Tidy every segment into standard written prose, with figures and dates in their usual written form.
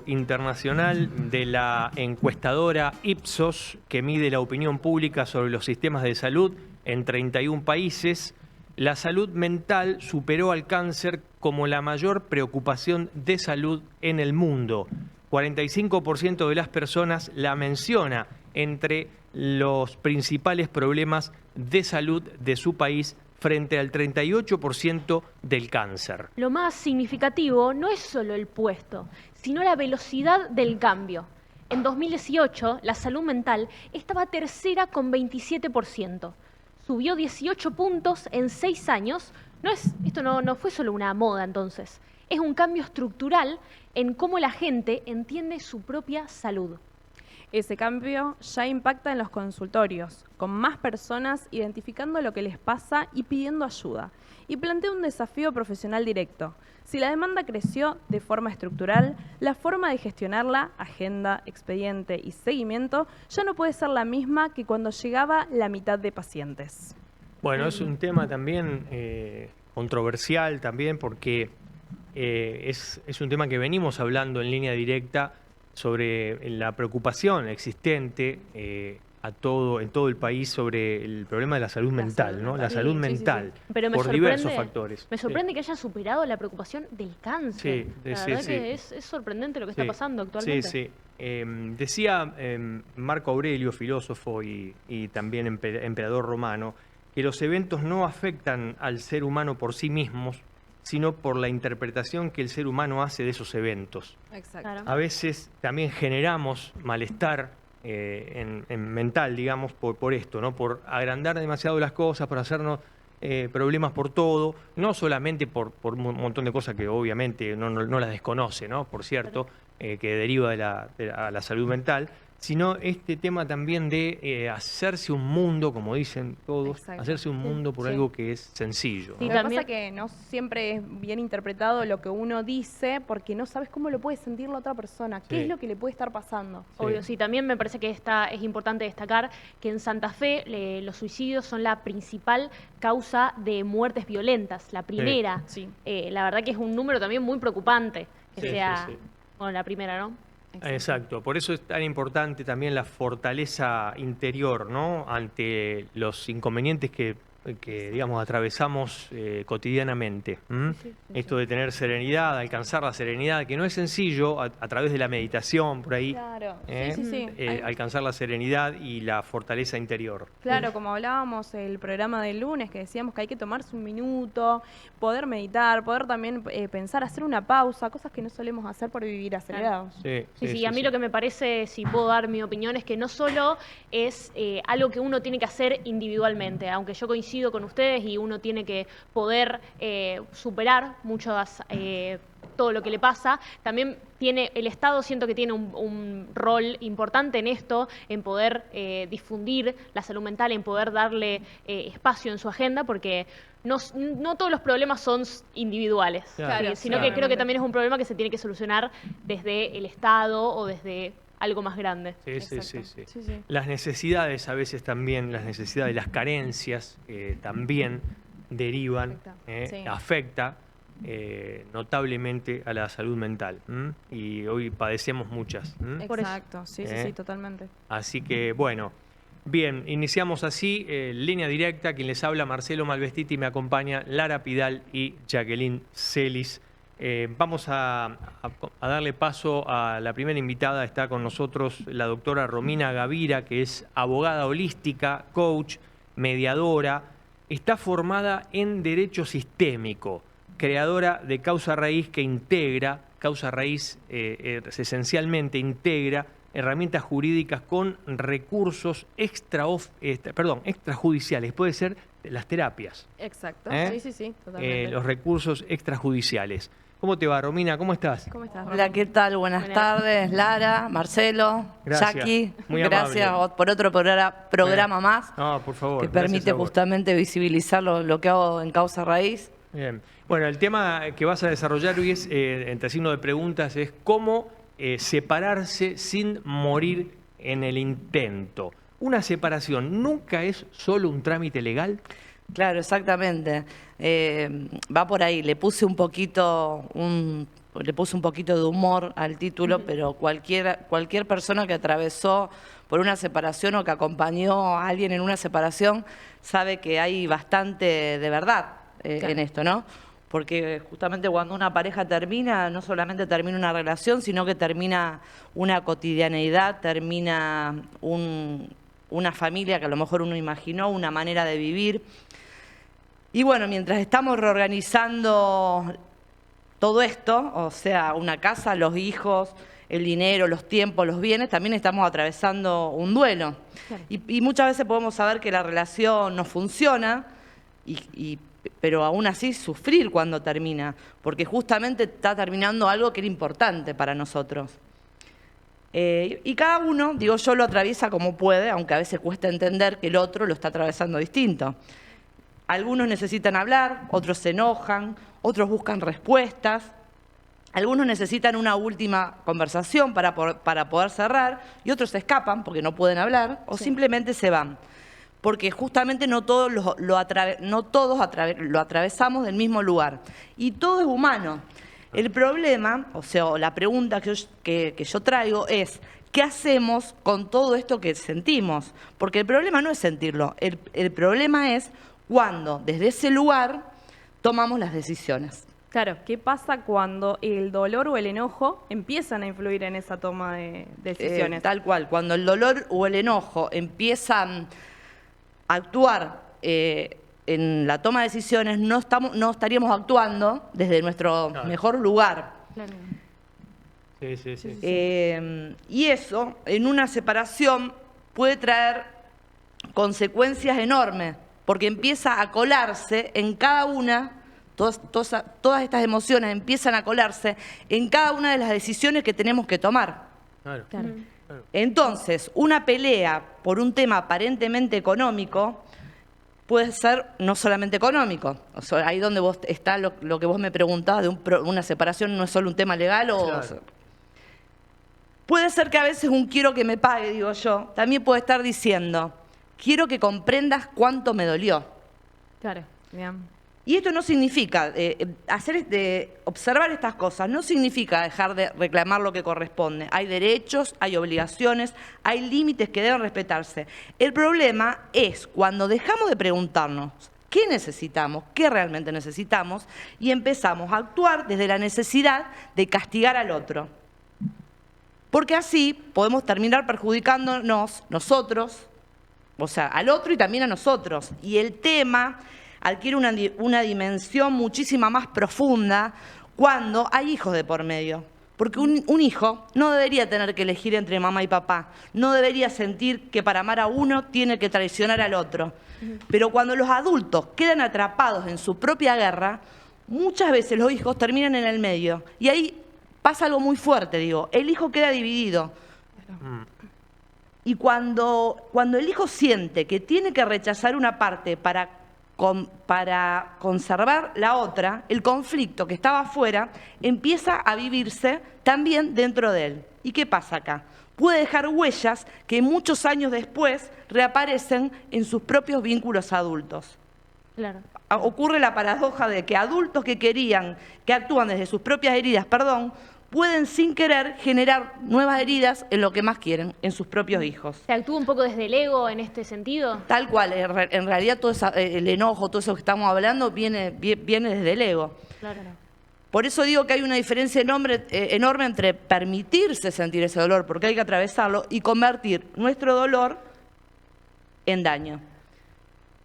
estudio internacional de la encuestadora Ipsos, que mide la opinión pública sobre los sistemas de salud en 31 países, la salud mental superó al cáncer como la mayor preocupación de salud en el mundo. 45% de las personas la menciona entre los principales problemas de salud de su país, frente al 38% del cáncer. Lo más significativo no es solo el puesto, sino la velocidad del cambio. En 2018, la salud mental estaba tercera con 27%. Subió 18 puntos en 6 años. Esto no fue solo una moda entonces. Es un cambio estructural en cómo la gente entiende su propia salud. Ese cambio ya impacta en los consultorios, con más personas identificando lo que les pasa y pidiendo ayuda. Y plantea un desafío profesional directo. Si la demanda creció de forma estructural, la forma de gestionarla, agenda, expediente y seguimiento, ya no puede ser la misma que cuando llegaba la mitad de pacientes. Bueno, es un tema también controversial también porque es un tema que venimos hablando en línea directa sobre la preocupación existente en todo el país sobre el problema de la salud mental, ¿no? La salud mental, Pero por diversos factores. Me sorprende que haya superado la preocupación del cáncer. Sí, la verdad que es sorprendente lo que está pasando actualmente. Sí. Decía Marco Aurelio, filósofo y también emperador romano, que los eventos no afectan al ser humano por sí mismos, sino por la interpretación que el ser humano hace de esos eventos. Exacto. Claro. A veces también generamos malestar en mental, digamos, por esto, ¿no? Por agrandar demasiado las cosas, por hacernos problemas por todo, no solamente por un montón de cosas que obviamente no las desconoce, ¿no? Por cierto, que deriva de la salud mental, sino este tema también de hacerse un mundo, como dicen todos, Exacto. hacerse un mundo por algo que es sencillo, Sí, ¿no? Lo que también pasa es que no siempre es bien interpretado lo que uno dice porque no sabes cómo lo puede sentir la otra persona, qué es lo que le puede estar pasando. Obvio, sí, también me parece que es importante destacar que en Santa Fe los suicidios son la principal causa de muertes violentas, la primera. Sí. La verdad que es un número también muy preocupante que sea, Sí. bueno, la primera, ¿no? Exacto, por eso es tan importante también la fortaleza interior, ¿no? Ante los inconvenientes que digamos, atravesamos cotidianamente. Esto de tener serenidad, alcanzar la serenidad, que no es sencillo a través de la meditación, por ahí, Claro, alcanzar la serenidad y la fortaleza interior. Claro, como hablábamos el programa del lunes, que decíamos que hay que tomarse un minuto, poder meditar, poder también pensar, hacer una pausa, cosas que no solemos hacer por vivir acelerados. Sí, a mí lo que me parece, si puedo dar mi opinión, es que no solo es algo que uno tiene que hacer individualmente, aunque yo coincido con ustedes y uno tiene que poder superar todo lo que le pasa, también el Estado siento que tiene un rol importante en esto, en poder difundir la salud mental, en poder darle espacio en su agenda, porque no todos los problemas son individuales, sino que creo que también es un problema que se tiene que solucionar desde el Estado o desde algo más grande. Sí. Las necesidades a veces también, las necesidades, las carencias también derivan, afecta notablemente a la salud mental. Y hoy padecemos muchas. Exacto, sí, totalmente. Así que, bueno, bien, iniciamos así, línea directa, quien les habla, Marcelo Malvestiti, me acompaña Lara Pidal y Jacqueline Celis. Vamos a darle paso a la primera invitada. Está con nosotros la doctora Romina Gavira, que es abogada holística, coach, mediadora. Está formada en Derecho Sistémico, creadora de Causa Raíz, que integra, Causa Raíz esencialmente integra herramientas jurídicas con recursos extrajudiciales. Puede ser las terapias. Exacto, sí, totalmente. Los recursos extrajudiciales. ¿Cómo te va, Romina? ¿Cómo estás? ¿Cómo estás, Hola, ¿qué tal? Buenas tardes, Lara, Marcelo, Gracias. Jackie. Muy Gracias amable. por otro programa más No, por favor. que gracias permite a vos. justamente visibilizar lo que hago en Causa Raíz. Bien. Bueno, el tema que vas a desarrollar hoy es, entre signos de preguntas, es cómo separarse sin morir en el intento. ¿Una separación nunca es solo un trámite legal? Claro, exactamente. Va por ahí. Le puse un poquito un le puse un poquito de humor al título, pero cualquier persona que atravesó por una separación o que acompañó a alguien en una separación sabe que hay bastante de verdad en esto, ¿no? Porque justamente cuando una pareja termina, no solamente termina una relación, sino que termina una cotidianeidad, termina una familia que a lo mejor uno imaginó, una manera de vivir. Y bueno, mientras estamos reorganizando todo esto, o sea, una casa, los hijos, el dinero, los tiempos, los bienes, también estamos atravesando un duelo. Claro. Y muchas veces podemos saber que la relación no funciona, pero aún así sufrir cuando termina, porque justamente está terminando algo que era importante para nosotros. Y cada uno, digo yo, lo atraviesa como puede, aunque a veces cuesta entender que el otro lo está atravesando distinto. Algunos necesitan hablar, otros se enojan, otros buscan respuestas, algunos necesitan una última conversación para poder cerrar y otros se escapan porque no pueden hablar o simplemente se van. Porque justamente no todos lo atravesamos del mismo lugar. Y todo es humano. El problema, o sea, la pregunta que yo traigo es, ¿qué hacemos con todo esto que sentimos? Porque el problema no es sentirlo, el problema es cuando desde ese lugar tomamos las decisiones. Claro, ¿qué pasa cuando el dolor o el enojo empiezan a influir en esa toma de decisiones? Tal cual, cuando el dolor o el enojo empiezan a actuar en la toma de decisiones, no estaríamos actuando desde nuestro mejor lugar. Claro. Sí. Y eso, en una separación, puede traer consecuencias enormes, porque empieza a colarse en cada una, todas estas emociones empiezan a colarse en cada una de las decisiones que tenemos que tomar. Claro. Entonces, una pelea por un tema aparentemente económico puede ser no solamente económico. O sea, ahí donde está lo que vos me preguntabas de una separación, no es solo un tema legal. Puede ser que a veces un quiero que me pague, digo yo, también puede estar diciendo, quiero que comprendas cuánto me dolió. Claro, bien. Y esto no significa, observar estas cosas no significa dejar de reclamar lo que corresponde. Hay derechos, hay obligaciones, hay límites que deben respetarse. El problema es cuando dejamos de preguntarnos qué necesitamos, qué realmente necesitamos, y empezamos a actuar desde la necesidad de castigar al otro. Porque así podemos terminar perjudicándonos nosotros, o sea, al otro y también a nosotros. Y el tema adquiere una dimensión muchísimo más profunda cuando hay hijos de por medio. Porque un hijo no debería tener que elegir entre mamá y papá, no debería sentir que para amar a uno tiene que traicionar al otro. Pero cuando los adultos quedan atrapados en su propia guerra, muchas veces los hijos terminan en el medio. Y ahí pasa algo muy fuerte, digo, el hijo queda dividido. Y cuando el hijo siente que tiene que rechazar una parte para conservar la otra, el conflicto que estaba afuera empieza a vivirse también dentro de él. ¿Y qué pasa acá? Puede dejar huellas que muchos años después reaparecen en sus propios vínculos adultos. Claro. Ocurre la paradoja de que adultos que actúan desde sus propias heridas, pueden sin querer generar nuevas heridas en lo que más quieren, en sus propios hijos. ¿Se actúa un poco desde el ego en este sentido? Tal cual, en realidad todo el enojo, todo eso que estamos hablando viene desde el ego. Claro. Por eso digo que hay una diferencia enorme entre permitirse sentir ese dolor, porque hay que atravesarlo, y convertir nuestro dolor en daño.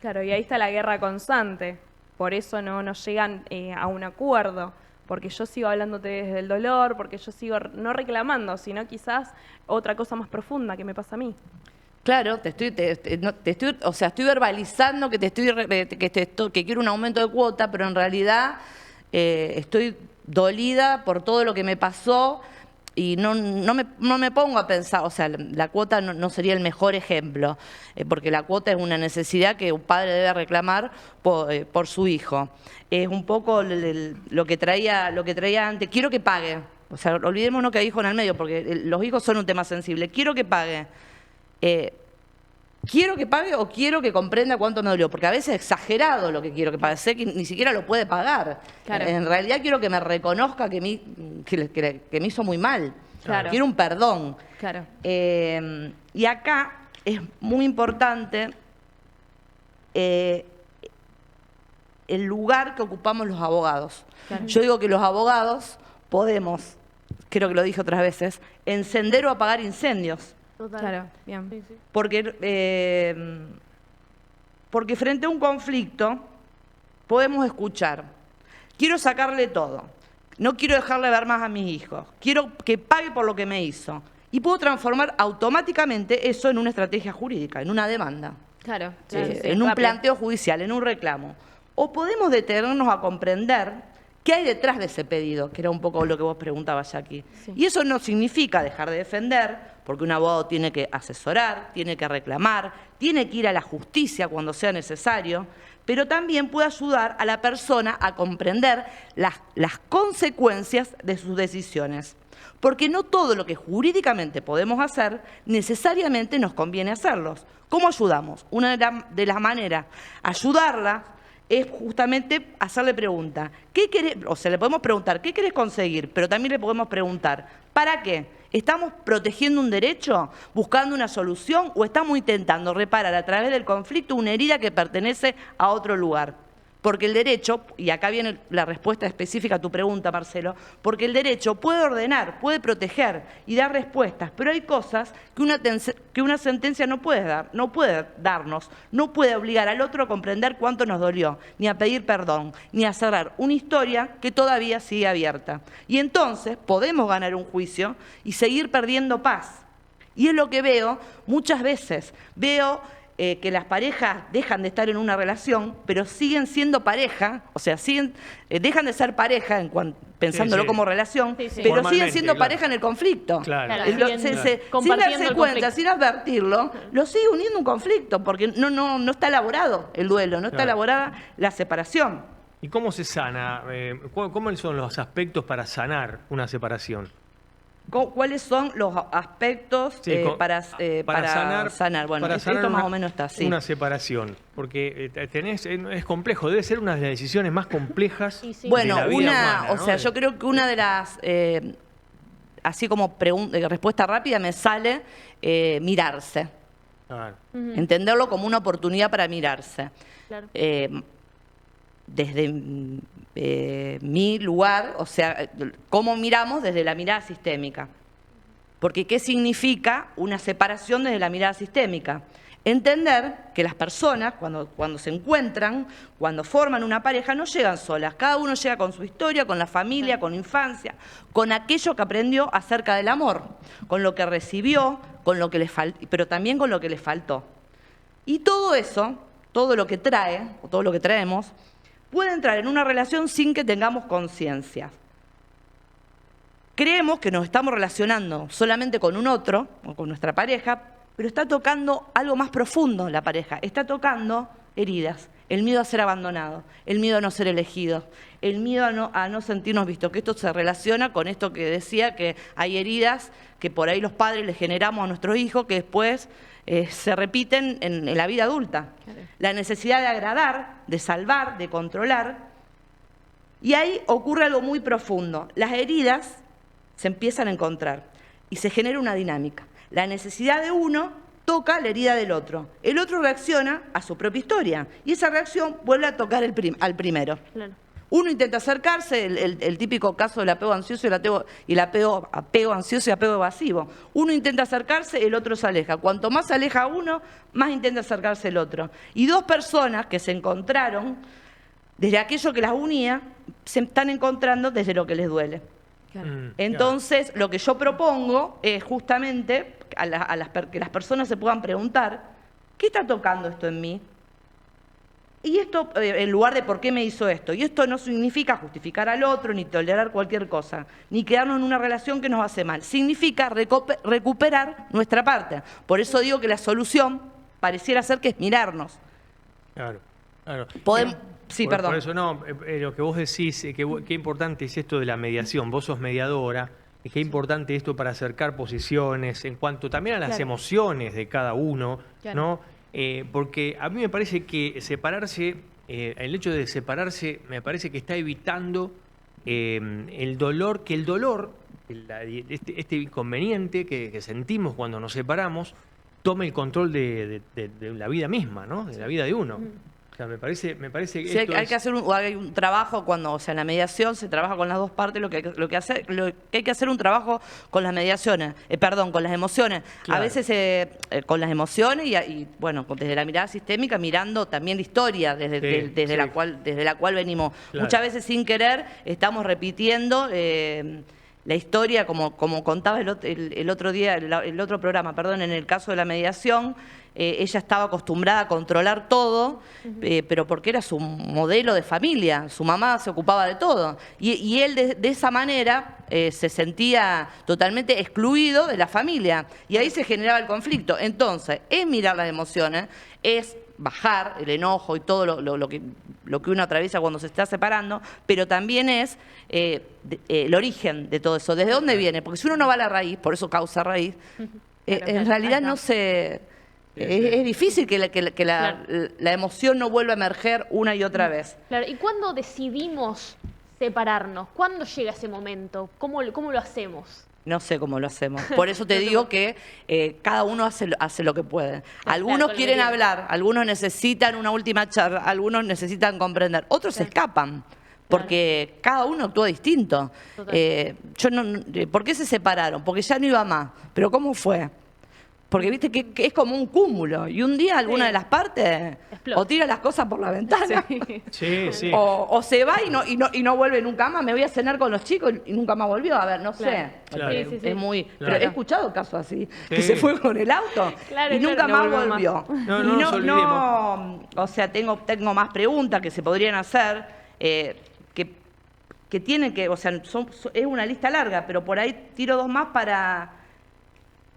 Claro, y ahí está la guerra constante. Por eso no llegan a un acuerdo. Porque yo sigo hablándote desde el dolor, porque yo sigo no reclamando, sino quizás otra cosa más profunda que me pasa a mí. Claro, estoy verbalizando que que quiero un aumento de cuota, pero en realidad estoy dolida por todo lo que me pasó y no me pongo a pensar, o sea, la cuota no sería el mejor ejemplo, porque la cuota es una necesidad que un padre debe reclamar por su hijo. Es un poco lo que traía antes, quiero que pague, o sea, olvidémonos que hay hijos en el medio, porque los hijos son un tema sensible, quiero que pague. quiero que pague o quiero que comprenda cuánto me dolió, porque a veces es exagerado lo que quiero que pague, sé que ni siquiera lo puede pagar. Claro. En realidad quiero que me reconozca que me hizo muy mal. Claro. Quiero un perdón. Claro. Y acá es muy importante el lugar que ocupamos los abogados. Claro. Yo digo que los abogados podemos, creo que lo dije otras veces, encender o apagar incendios. Total. Claro, bien. Sí, sí. Porque frente a un conflicto podemos escuchar, quiero sacarle todo, no quiero dejarle ver más a mis hijos, quiero que pague por lo que me hizo. Y puedo transformar automáticamente eso en una estrategia jurídica, en una demanda, Claro. en un planteo judicial, en un reclamo. O podemos detenernos a comprender qué hay detrás de ese pedido, que era un poco lo que vos preguntabas, Jackie. Sí. Y eso no significa dejar de defender, porque un abogado tiene que asesorar, tiene que reclamar, tiene que ir a la justicia cuando sea necesario, pero también puede ayudar a la persona a comprender las consecuencias de sus decisiones. Porque no todo lo que jurídicamente podemos hacer necesariamente nos conviene hacerlos. ¿Cómo ayudamos? Una de las maneras, ayudarla es justamente hacerle pregunta. ¿Qué querés? O sea, le podemos preguntar, ¿qué querés conseguir? Pero también le podemos preguntar, ¿para qué? ¿Estamos protegiendo un derecho, buscando una solución o estamos intentando reparar a través del conflicto una herida que pertenece a otro lugar? Porque el derecho, y acá viene la respuesta específica a tu pregunta, Marcelo, porque el derecho puede ordenar, puede proteger y dar respuestas, pero hay cosas que una sentencia no puede darnos, no puede obligar al otro a comprender cuánto nos dolió, ni a pedir perdón, ni a cerrar una historia que todavía sigue abierta. Y entonces podemos ganar un juicio y seguir perdiendo paz. Y es lo que veo muchas veces. Veo que las parejas dejan de estar en una relación, pero siguen siendo pareja, o sea, dejan de ser pareja, pensándolo sí. como relación, Sí, sí. pero siguen Formalmente, siendo claro. pareja en el conflicto. Claro. Claro, Sin siguen compartiendo darse el cuenta, conflicto. sin advertirlo, lo sigue uniendo un conflicto, porque no está elaborado el duelo, no está Claro. elaborada la separación. ¿Y cómo se sana? ¿Cómo son los aspectos para sanar una separación? ¿Cuáles son los aspectos Sí, para sanar? Bueno, para esto sanar más o menos está así. una separación, porque es complejo, debe ser una de las decisiones más complejas Y sí. Bueno, de la vida humana, ¿no? o sea, yo creo que una de las, así como respuesta rápida, me sale mirarse. Claro. Ujú. Entenderlo como una oportunidad para mirarse. Claro. Desde mi lugar, o sea, cómo miramos desde la mirada sistémica. Porque ¿qué significa una separación desde la mirada sistémica? Entender que las personas, cuando se encuentran, cuando forman una pareja, no llegan solas. Cada uno llega con su historia, con la familia, con la infancia, con aquello que aprendió acerca del amor, con lo que recibió, con lo que le faltó, pero también con lo que le faltó. Y todo eso, todo lo que trae, o todo lo que traemos, puede entrar en una relación sin que tengamos conciencia. Creemos que nos estamos relacionando solamente con un otro, o con nuestra pareja, pero está tocando algo más profundo la pareja. Está tocando heridas, el miedo a ser abandonado, el miedo a no ser elegido, el miedo a no sentirnos vistos, que esto se relaciona con esto que decía, que hay heridas que por ahí los padres les generamos a nuestros hijos que después se repiten en la vida adulta. Claro. La necesidad de agradar, de salvar, de controlar. Y ahí ocurre algo muy profundo. Las heridas se empiezan a encontrar y se genera una dinámica. La necesidad de uno toca la herida del otro. El otro reacciona a su propia historia y esa reacción vuelve a tocar al primero. Claro. Uno intenta acercarse, el típico caso del apego ansioso y el apego ansioso y apego evasivo. Uno intenta acercarse, el otro se aleja. Cuanto más se aleja uno, más intenta acercarse el otro. Y dos personas que se encontraron, desde aquello que las unía, se están encontrando desde lo que les duele. Claro. Entonces, lo que yo propongo es justamente que las personas se puedan preguntar, ¿qué está tocando esto en mí? Y esto, en lugar de por qué me hizo esto. Y esto no significa justificar al otro, ni tolerar cualquier cosa, ni quedarnos en una relación que nos hace mal. Significa recuperar nuestra parte. Por eso digo que la solución pareciera ser que es mirarnos. Claro, claro. Sí, Por perdón. eso no, lo que vos decís, qué importante es esto de la mediación. Vos sos mediadora, y qué importante esto para acercar posiciones en cuanto también a las Claro. emociones de cada uno, Claro. ¿no? porque a mí me parece que separarse, el hecho de separarse, me parece que está evitando el dolor, este inconveniente que sentimos cuando nos separamos, tome el control de la vida misma, ¿no? De la vida de uno. O sea, me parece que Sí, esto hay que hacer un trabajo cuando, o sea, en la mediación se trabaja con las dos partes, lo que hay que hacer un trabajo con las mediaciones, con las emociones. Claro. A veces con las emociones y bueno, desde la mirada sistémica, mirando también la historia desde la cual venimos. Claro. Muchas veces sin querer estamos repitiendo la historia, como contaba el otro día, el otro programa, perdón, en el caso de la mediación. Ella estaba acostumbrada a controlar todo, pero porque era su modelo de familia, su mamá se ocupaba de todo. Y él de esa manera se sentía totalmente excluido de la familia. Y ahí se generaba el conflicto. Entonces, es mirar las emociones, es bajar el enojo y todo lo que uno atraviesa cuando se está separando, pero también es el origen de todo eso. ¿Desde dónde viene? Porque si uno no va a la raíz, por eso causa raíz, en realidad no se... Es difícil que la emoción no vuelva a emerger una y otra vez. Claro, ¿y cuándo decidimos separarnos? ¿Cuándo llega ese momento? ¿Cómo lo hacemos? No sé cómo lo hacemos. Por eso te digo que cada uno hace lo que puede. Algunos quieren hablar, algunos necesitan una última charla, algunos necesitan comprender, otros se escapan. Porque cada uno actúa distinto. ¿Por qué se separaron? Porque ya no iba más. ¿Pero cómo fue? Porque viste que es como un cúmulo. Y un día alguna de las partes explota, o tira las cosas por la ventana. Sí. O se va y no vuelve nunca más. Me voy a cenar con los chicos y nunca más volvió. A ver, no sé. Claro. Sí. Es muy... Claro. Pero he escuchado casos así. Sí. Que se fue con el auto y nunca más volvió. No nos olvidemos. O sea, tengo más preguntas que se podrían hacer. Que tienen que... O sea, es una lista larga, pero por ahí tiro dos más para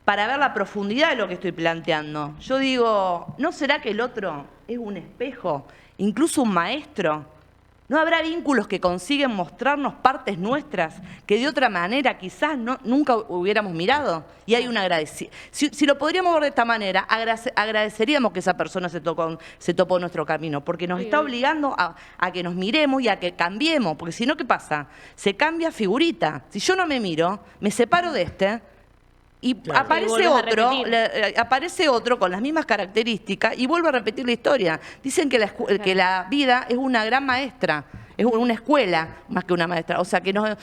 ver la profundidad de lo que estoy planteando. Yo digo, ¿no será que el otro es un espejo, incluso un maestro? ¿No habrá vínculos que consiguen mostrarnos partes nuestras que de otra manera quizás nunca hubiéramos mirado? Y hay un agradecimiento. Si lo podríamos ver de esta manera, agradeceríamos que esa persona se topó nuestro camino, porque nos está obligando a que nos miremos y a que cambiemos, porque si no, ¿qué pasa? Se cambia figurita. Si yo no me miro, me separo de este, y claro, aparece otro con las mismas características y vuelve a repetir la historia. Dicen que la vida es una gran maestra, es una escuela más que una maestra. O sea, que nos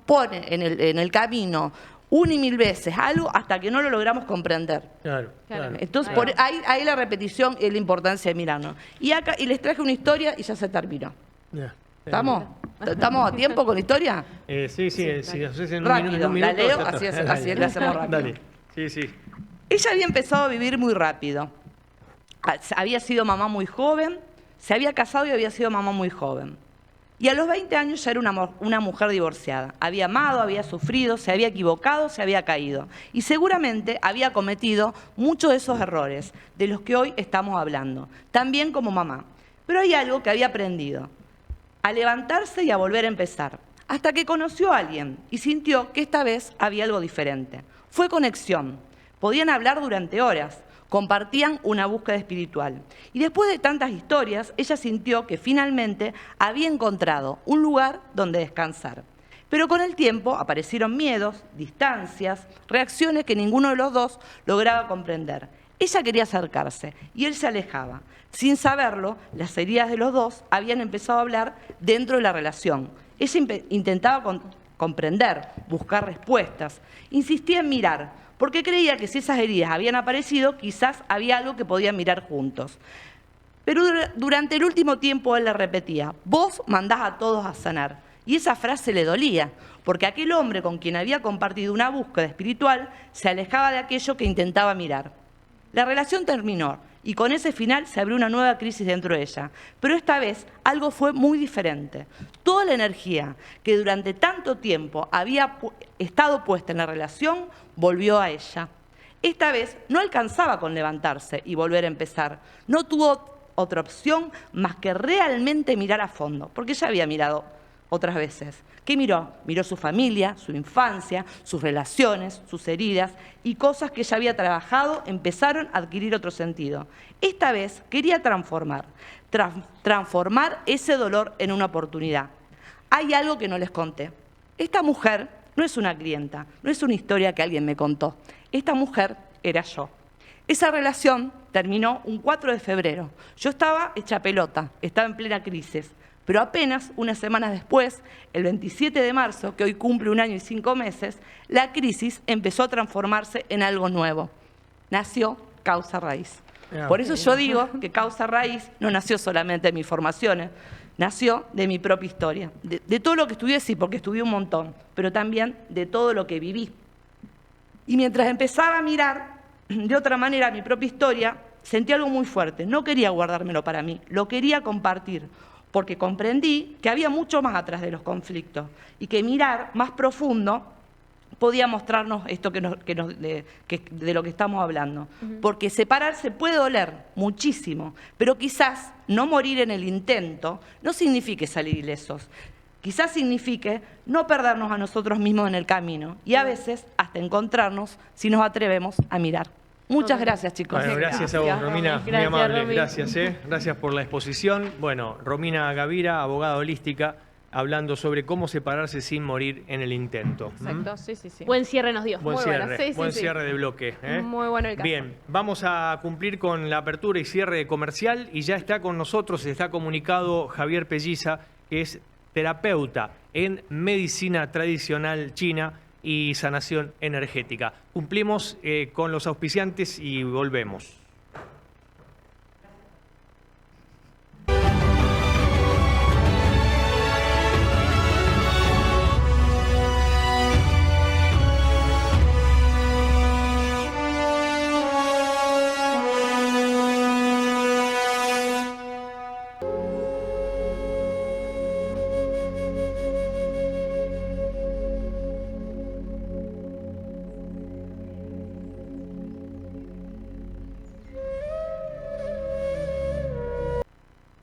pone en el camino una y mil veces algo hasta que no lo logramos comprender. Claro. Entonces, ahí la repetición es la importancia de mirarnos. Y les traje una historia y ya se terminó. Ya. ¿Estamos a tiempo con la historia? Sí, si haces en Rápido, un minuto. la leo, ya está. así la hacemos rápido. Dale. Sí. Ella había empezado a vivir muy rápido. Había sido mamá muy joven, se había casado y había sido mamá muy joven. Y a los 20 años ya era una mujer divorciada. Había amado, había sufrido, se había equivocado, se había caído. Y seguramente había cometido muchos de esos errores de los que hoy estamos hablando, también como mamá. Pero hay algo que había aprendido: a levantarse y a volver a empezar, hasta que conoció a alguien y sintió que esta vez había algo diferente. Fue conexión, podían hablar durante horas, compartían una búsqueda espiritual. Y después de tantas historias, ella sintió que finalmente había encontrado un lugar donde descansar. Pero con el tiempo aparecieron miedos, distancias, reacciones que ninguno de los dos lograba comprender. Ella quería acercarse y él se alejaba. Sin saberlo, las heridas de los dos habían empezado a hablar dentro de la relación. Ella intentaba comprender, buscar respuestas, insistía en mirar, porque creía que si esas heridas habían aparecido, quizás había algo que podían mirar juntos. Pero durante el último tiempo él le repetía: vos mandás a todos a sanar. Y esa frase le dolía, porque aquel hombre con quien había compartido una búsqueda espiritual se alejaba de aquello que intentaba mirar. La relación terminó y con ese final se abrió una nueva crisis dentro de ella. Pero esta vez algo fue muy diferente. Toda la energía que durante tanto tiempo había estado puesta en la relación volvió a ella. Esta vez no alcanzaba con levantarse y volver a empezar. No tuvo otra opción más que realmente mirar a fondo, porque ya había mirado otras veces. ¿Qué miró? Miró su familia, su infancia, sus relaciones, sus heridas y cosas que ya había trabajado empezaron a adquirir otro sentido. Esta vez quería transformar ese dolor en una oportunidad. Hay algo que no les conté. Esta mujer no es una clienta, no es una historia que alguien me contó. Esta mujer era yo. Esa relación terminó un 4 de febrero. Yo estaba hecha pelota, estaba en plena crisis. Pero apenas unas semanas después, el 27 de marzo, que hoy cumple 1 año y 5 meses, la crisis empezó a transformarse en algo nuevo. Nació Causa Raíz. Por eso yo digo que Causa Raíz no nació solamente de mis formaciones, nació de mi propia historia. De todo lo que estudié, sí, porque estudié un montón, pero también de todo lo que viví. Y mientras empezaba a mirar de otra manera mi propia historia, sentí algo muy fuerte. No quería guardármelo para mí, lo quería compartir, porque comprendí que había mucho más atrás de los conflictos y que mirar más profundo podía mostrarnos esto de lo que estamos hablando. Porque separarse puede doler muchísimo, pero quizás no morir en el intento no signifique salir ilesos. Quizás signifique no perdernos a nosotros mismos en el camino y a veces hasta encontrarnos si nos atrevemos a mirar. Muchas gracias, chicos. Bueno, gracias a vos, Romina, muy Gracias, amable. Romy. Gracias, gracias por la exposición. Bueno, Romina Gavira, abogada holística, hablando sobre cómo separarse sin morir en el intento. Exacto, sí. Buen cierre nos dio. Buen Muy cierre, bueno, sí, buen sí. cierre de bloque. Muy bueno el caso. Bien, vamos a cumplir con la apertura y cierre de comercial y ya está con nosotros, está comunicado Javier Pelliza, que es terapeuta en medicina tradicional china y sanación energética. Cumplimos con los auspiciantes y volvemos.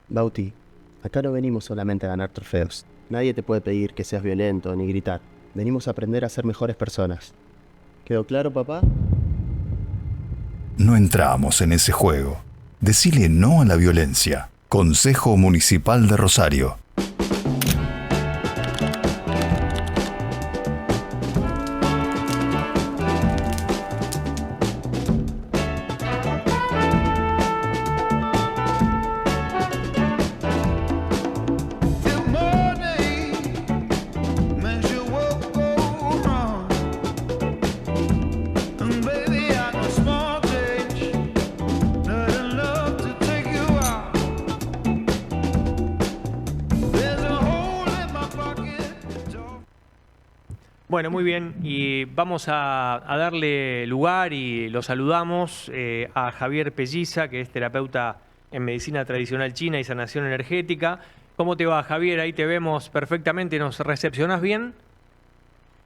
Bauti, acá no venimos solamente a ganar trofeos. Nadie te puede pedir que seas violento ni gritar. Venimos a aprender a ser mejores personas. ¿Quedó claro, papá? No entramos en ese juego. Decile no a la violencia. Consejo Municipal de Rosario. Bueno, muy bien, y vamos a darle lugar y lo saludamos a Javier Pelliza, que es terapeuta en medicina tradicional china y sanación energética. ¿Cómo te va, Javier? Ahí te vemos perfectamente, ¿nos recepcionás bien?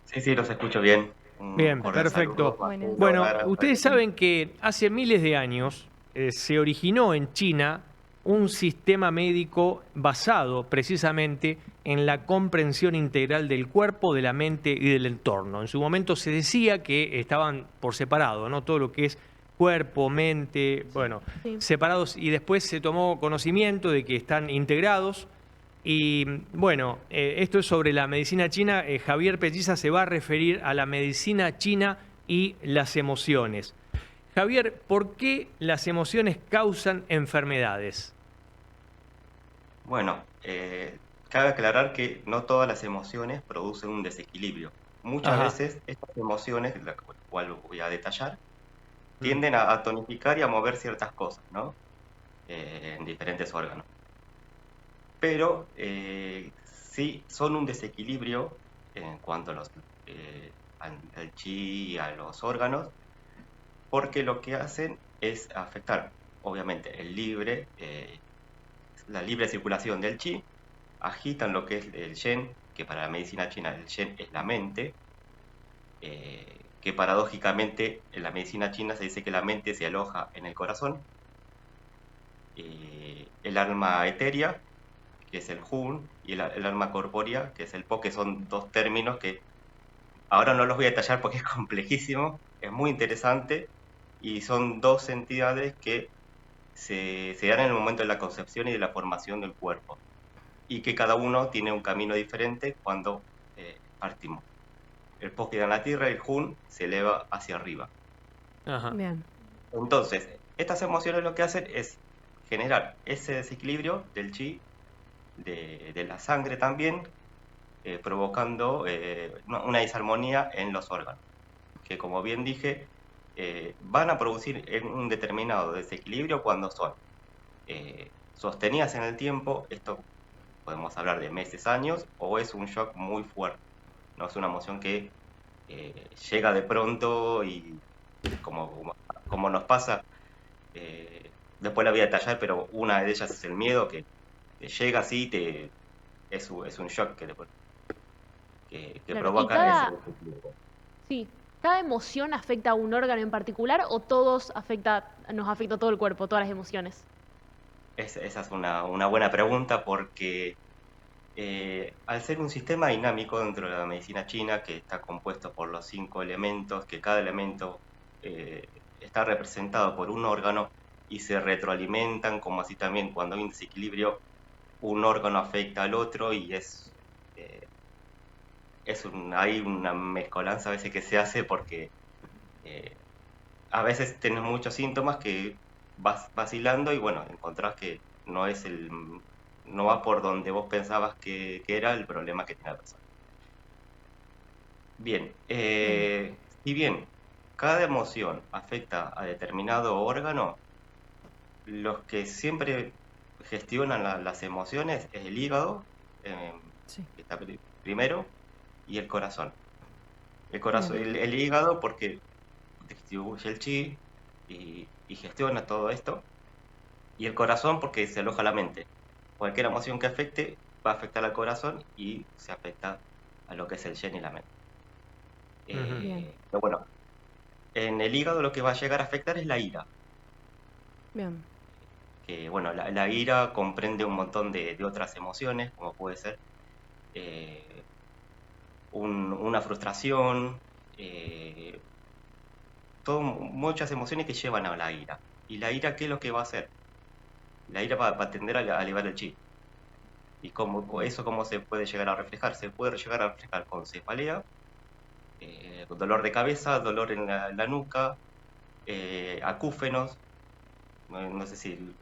Sí, los escucho bien. Bien, Cordial perfecto. saludo. Bueno, ustedes saben que hace miles de años se originó en China un sistema médico basado precisamente en la comprensión integral del cuerpo, de la mente y del entorno. En su momento se decía que estaban por separado, ¿no? Todo lo que es cuerpo, mente, bueno, Sí. separados, y después se tomó conocimiento de que están integrados. Y bueno, esto es sobre la medicina china. Javier Pelliza se va a referir a la medicina china y las emociones. Javier, ¿por qué las emociones causan enfermedades? Bueno, cabe aclarar que no todas las emociones producen un desequilibrio. Muchas Ajá. veces estas emociones, la cual voy a detallar, tienden a tonificar y a mover ciertas cosas, ¿no? En diferentes órganos. Pero sí son un desequilibrio en cuanto a al chi y a los órganos, porque lo que hacen es afectar, obviamente, la libre circulación del chi, agitan lo que es el shen, que para la medicina china el shen es la mente, que paradójicamente en la medicina china se dice que la mente se aloja en el corazón, el alma etérea, que es el Hun, y el alma corpórea, que es el Po, que son dos términos que ahora no los voy a detallar porque es complejísimo, es muy interesante, y son dos entidades que se dan en el momento de la concepción y de la formación del cuerpo, y que cada uno tiene un camino diferente cuando partimos. El Po queda en la tierra, el Hun se eleva hacia arriba. Ajá. Bien. Entonces, estas emociones lo que hacen es generar ese desequilibrio del chi, de la sangre también, provocando una disarmonía en los órganos, que como bien dije, van a producir un determinado desequilibrio cuando son sostenidas en el tiempo. Esto podemos hablar de meses, años, o es un shock muy fuerte, no es una emoción que llega de pronto y como nos pasa, después la voy a detallar, pero una de ellas es el miedo, que te llega así, es un shock que Claro, y provoca ese desequilibrio. sí, ¿cada emoción afecta a un órgano en particular o nos afecta a todo el cuerpo, todas las emociones? Esa es una buena pregunta porque al ser un sistema dinámico dentro de la medicina china que está compuesto por los 5 elementos, que cada elemento está representado por un órgano y se retroalimentan, como así también cuando hay un desequilibrio, un órgano afecta al otro y hay una mezcolanza a veces que se hace porque a veces tenés muchos síntomas que vas vacilando y bueno, encontrás que no va por donde vos pensabas que era el problema que tiene la persona. Bien, si bien cada emoción afecta a determinado órgano, los que siempre gestionan las emociones es el hígado, Sí. que está primero, y el corazón. El hígado porque distribuye el chi y gestiona todo esto, y el corazón porque se aloja la mente. Cualquier emoción que afecte va a afectar al corazón y se afecta a lo que es el yen y la mente. Bien. Pero bueno, en el hígado lo que va a llegar a afectar es la ira. Bien. Que bueno, la ira comprende un montón de otras emociones, como puede ser una frustración, muchas emociones que llevan a la ira. ¿Y la ira qué es lo que va a hacer? La ira va a tender a elevar el chi. ¿Y cómo se puede llegar a reflejar? Se puede llegar a reflejar con cefalea, dolor de cabeza, dolor en la nuca, acúfenos. No sé si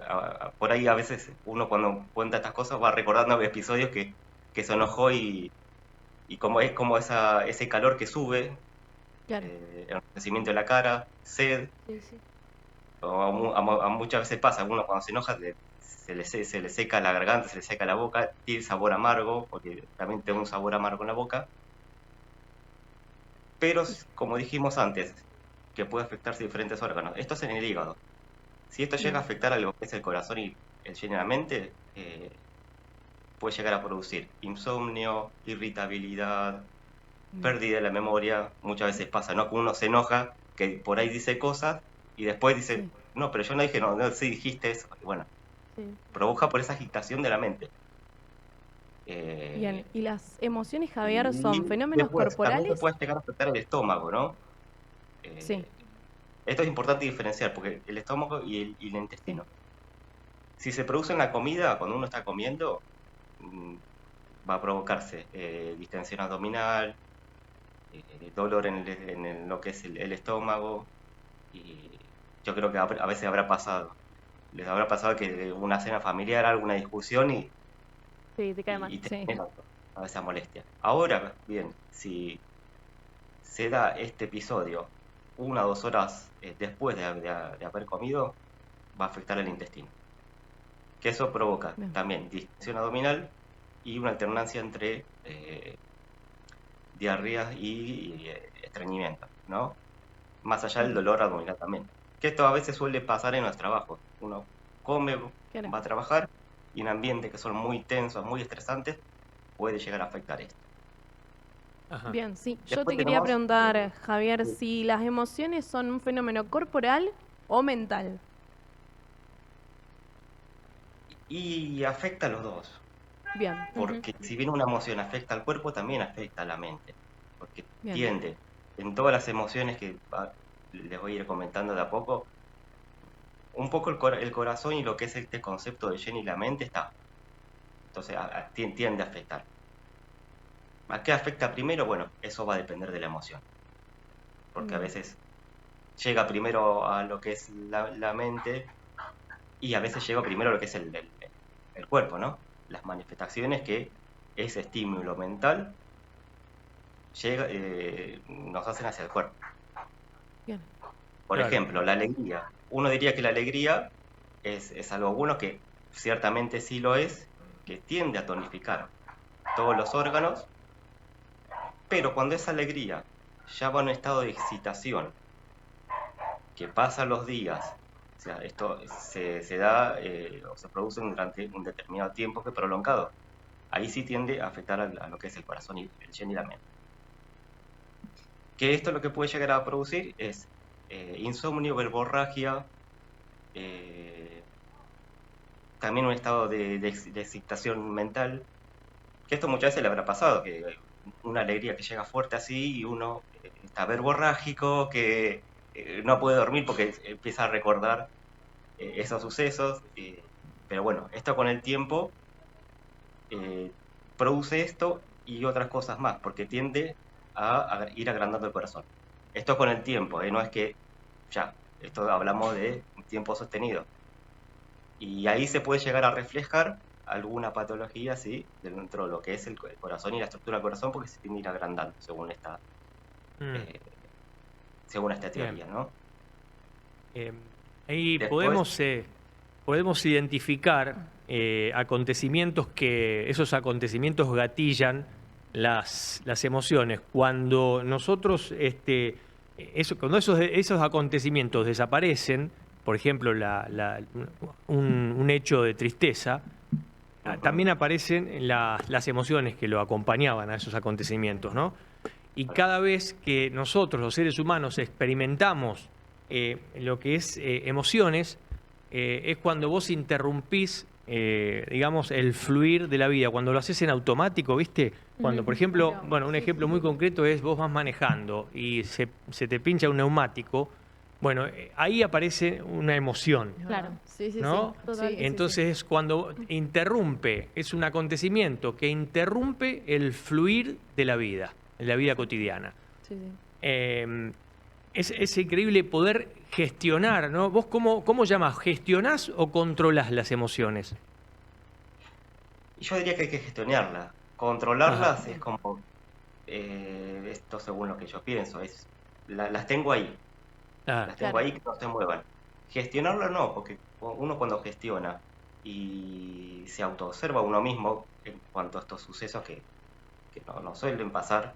por ahí a veces uno cuando cuenta estas cosas va recordando episodios que se enojó y como es como ese calor que sube, Claro. enrojecimiento de la cara, sed, Sí, sí. o a muchas veces pasa, uno cuando se enoja se le seca la garganta, se le seca la boca, tiene sabor amargo, porque también tiene un sabor amargo en la boca, pero como dijimos antes, que puede afectarse diferentes órganos. Esto es en el hígado. Si esto llega a afectar a lo que es el corazón y el yen y la mente, puede llegar a producir insomnio, irritabilidad, pérdida de la memoria. Muchas veces pasa, ¿no? Que uno se enoja, que por ahí dice cosas y después dice, Sí. no, pero yo no dije, no, sí dijiste eso. Y bueno, Sí. provoca por esa agitación de la mente. Bien. ¿Y las emociones, Javier, Y son fenómenos después, también se corporales? puede llegar a afectar el estómago, ¿no? Sí. Esto es importante diferenciar, porque el estómago y el intestino. Si se produce en la comida, cuando uno está comiendo, va a provocarse distensión abdominal, dolor en lo que es el estómago, y yo creo que a veces habrá pasado. Les habrá pasado que una cena familiar, alguna discusión Sí, te cae mal. y te Sí. genera a esa molestia. Ahora, bien, si se da este episodio 1 o 2 horas después de haber comido, va a afectar el intestino. Que eso provoca Bien. también distensión abdominal y una alternancia entre diarrea y estreñimiento, ¿no? Más allá del dolor abdominal también. Que esto a veces suele pasar en los trabajos. Uno come, Claro. va a trabajar y en ambientes que son muy tensos, muy estresantes, puede llegar a afectar esto. Ajá. Bien, sí. Yo Después te quería tenemos- preguntar, Javier, Sí. si las emociones son un fenómeno corporal o mental. Y afecta a los dos. Bien, Porque si bien una emoción afecta al cuerpo, también afecta a la mente. Porque bien. tiende, en todas las emociones que les voy a ir comentando de a poco, un poco el corazón y lo que es este concepto de Yen y la mente está. Entonces tiende a afectar. ¿A qué afecta primero? Bueno, eso va a depender de la emoción. Porque a veces llega primero a lo que es la mente y a veces llega primero a lo que es el cuerpo, ¿no? Las manifestaciones que ese estímulo mental llega, nos hacen hacia el cuerpo. Bien. Por Claro. ejemplo, la alegría. Uno diría que la alegría es algo bueno, que ciertamente sí lo es, que tiende a tonificar todos los órganos, pero cuando esa alegría ya va a un estado de excitación, que pasan los días, o sea, esto se da o se produce durante un determinado tiempo que es prolongado, ahí sí tiende a afectar a lo que es el corazón, y el yen y la mente. Que esto lo que puede llegar a producir es insomnio, verborragia, también un estado de excitación mental, que esto muchas veces le habrá pasado, que una alegría que llega fuerte así y uno está verborrágico, que no puede dormir porque empieza a recordar esos sucesos, pero bueno, esto con el tiempo produce esto y otras cosas más, porque tiende a ir agrandando el corazón. Esto con el tiempo, no es que ya, esto hablamos de un tiempo sostenido. Y ahí se puede llegar a reflejar alguna patología, sí, dentro de lo que es el corazón y la estructura del corazón, porque se tiende a ir agrandando según esta teoría, Bien. ¿no? Ahí Después, podemos identificar acontecimientos esos acontecimientos gatillan las emociones. Cuando nosotros, cuando esos acontecimientos desaparecen, por ejemplo, un hecho de tristeza, también aparecen las emociones que lo acompañaban a esos acontecimientos, ¿no? Y cada vez que nosotros, los seres humanos, experimentamos lo que es emociones, es cuando vos interrumpís, digamos, el fluir de la vida, cuando lo haces en automático, ¿viste? Cuando, por ejemplo, bueno, un ejemplo muy concreto es vos vas manejando y se te pincha un neumático, bueno, ahí aparece una emoción, Claro. Sí, sí, ¿no? sí. Total. Sí, sí, Entonces es cuando interrumpe, es un acontecimiento que interrumpe el fluir de la vida cotidiana. sí, sí. Es increíble poder gestionar, ¿no? ¿Vos cómo llamás? ¿Gestionás o controlás las emociones? yo diría que hay que gestionarlas. Ajá. Controlarlas es como, esto según lo que yo pienso, las tengo ahí, Ah, las tengo Claro. ahí, que no se muevan. Gestionarlo no, porque uno cuando gestiona y se autoobserva a uno mismo en cuanto a estos sucesos que no suelen pasar,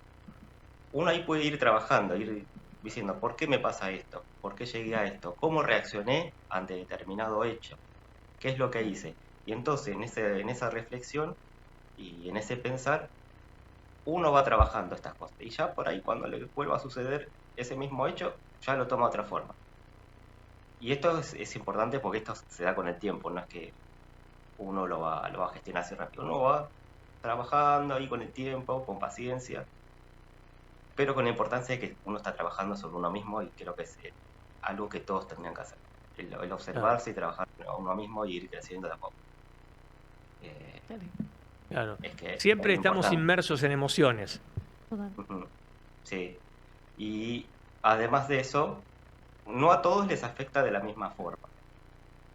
uno ahí puede ir trabajando, ir diciendo, ¿por qué me pasa esto? ¿Por qué llegué a esto? ¿Cómo reaccioné ante determinado hecho? ¿Qué es lo que hice? Y entonces en esa reflexión y en ese pensar, uno va trabajando estas cosas. Y ya por ahí cuando le vuelva a suceder ese mismo hecho, ya lo toma de otra forma. Y esto es importante porque esto se da con el tiempo, no es que uno lo va a gestionar así rápido. Uno va trabajando ahí con el tiempo, con paciencia, pero con la importancia de que uno está trabajando sobre uno mismo, y creo que es algo que todos tendrían que hacer. El observarse y trabajar a uno mismo y ir creciendo de a poco. claro. Es que Siempre es estamos importante. inmersos en emociones. Total. Ujú. Sí. Y además de eso, no a todos les afecta de la misma forma,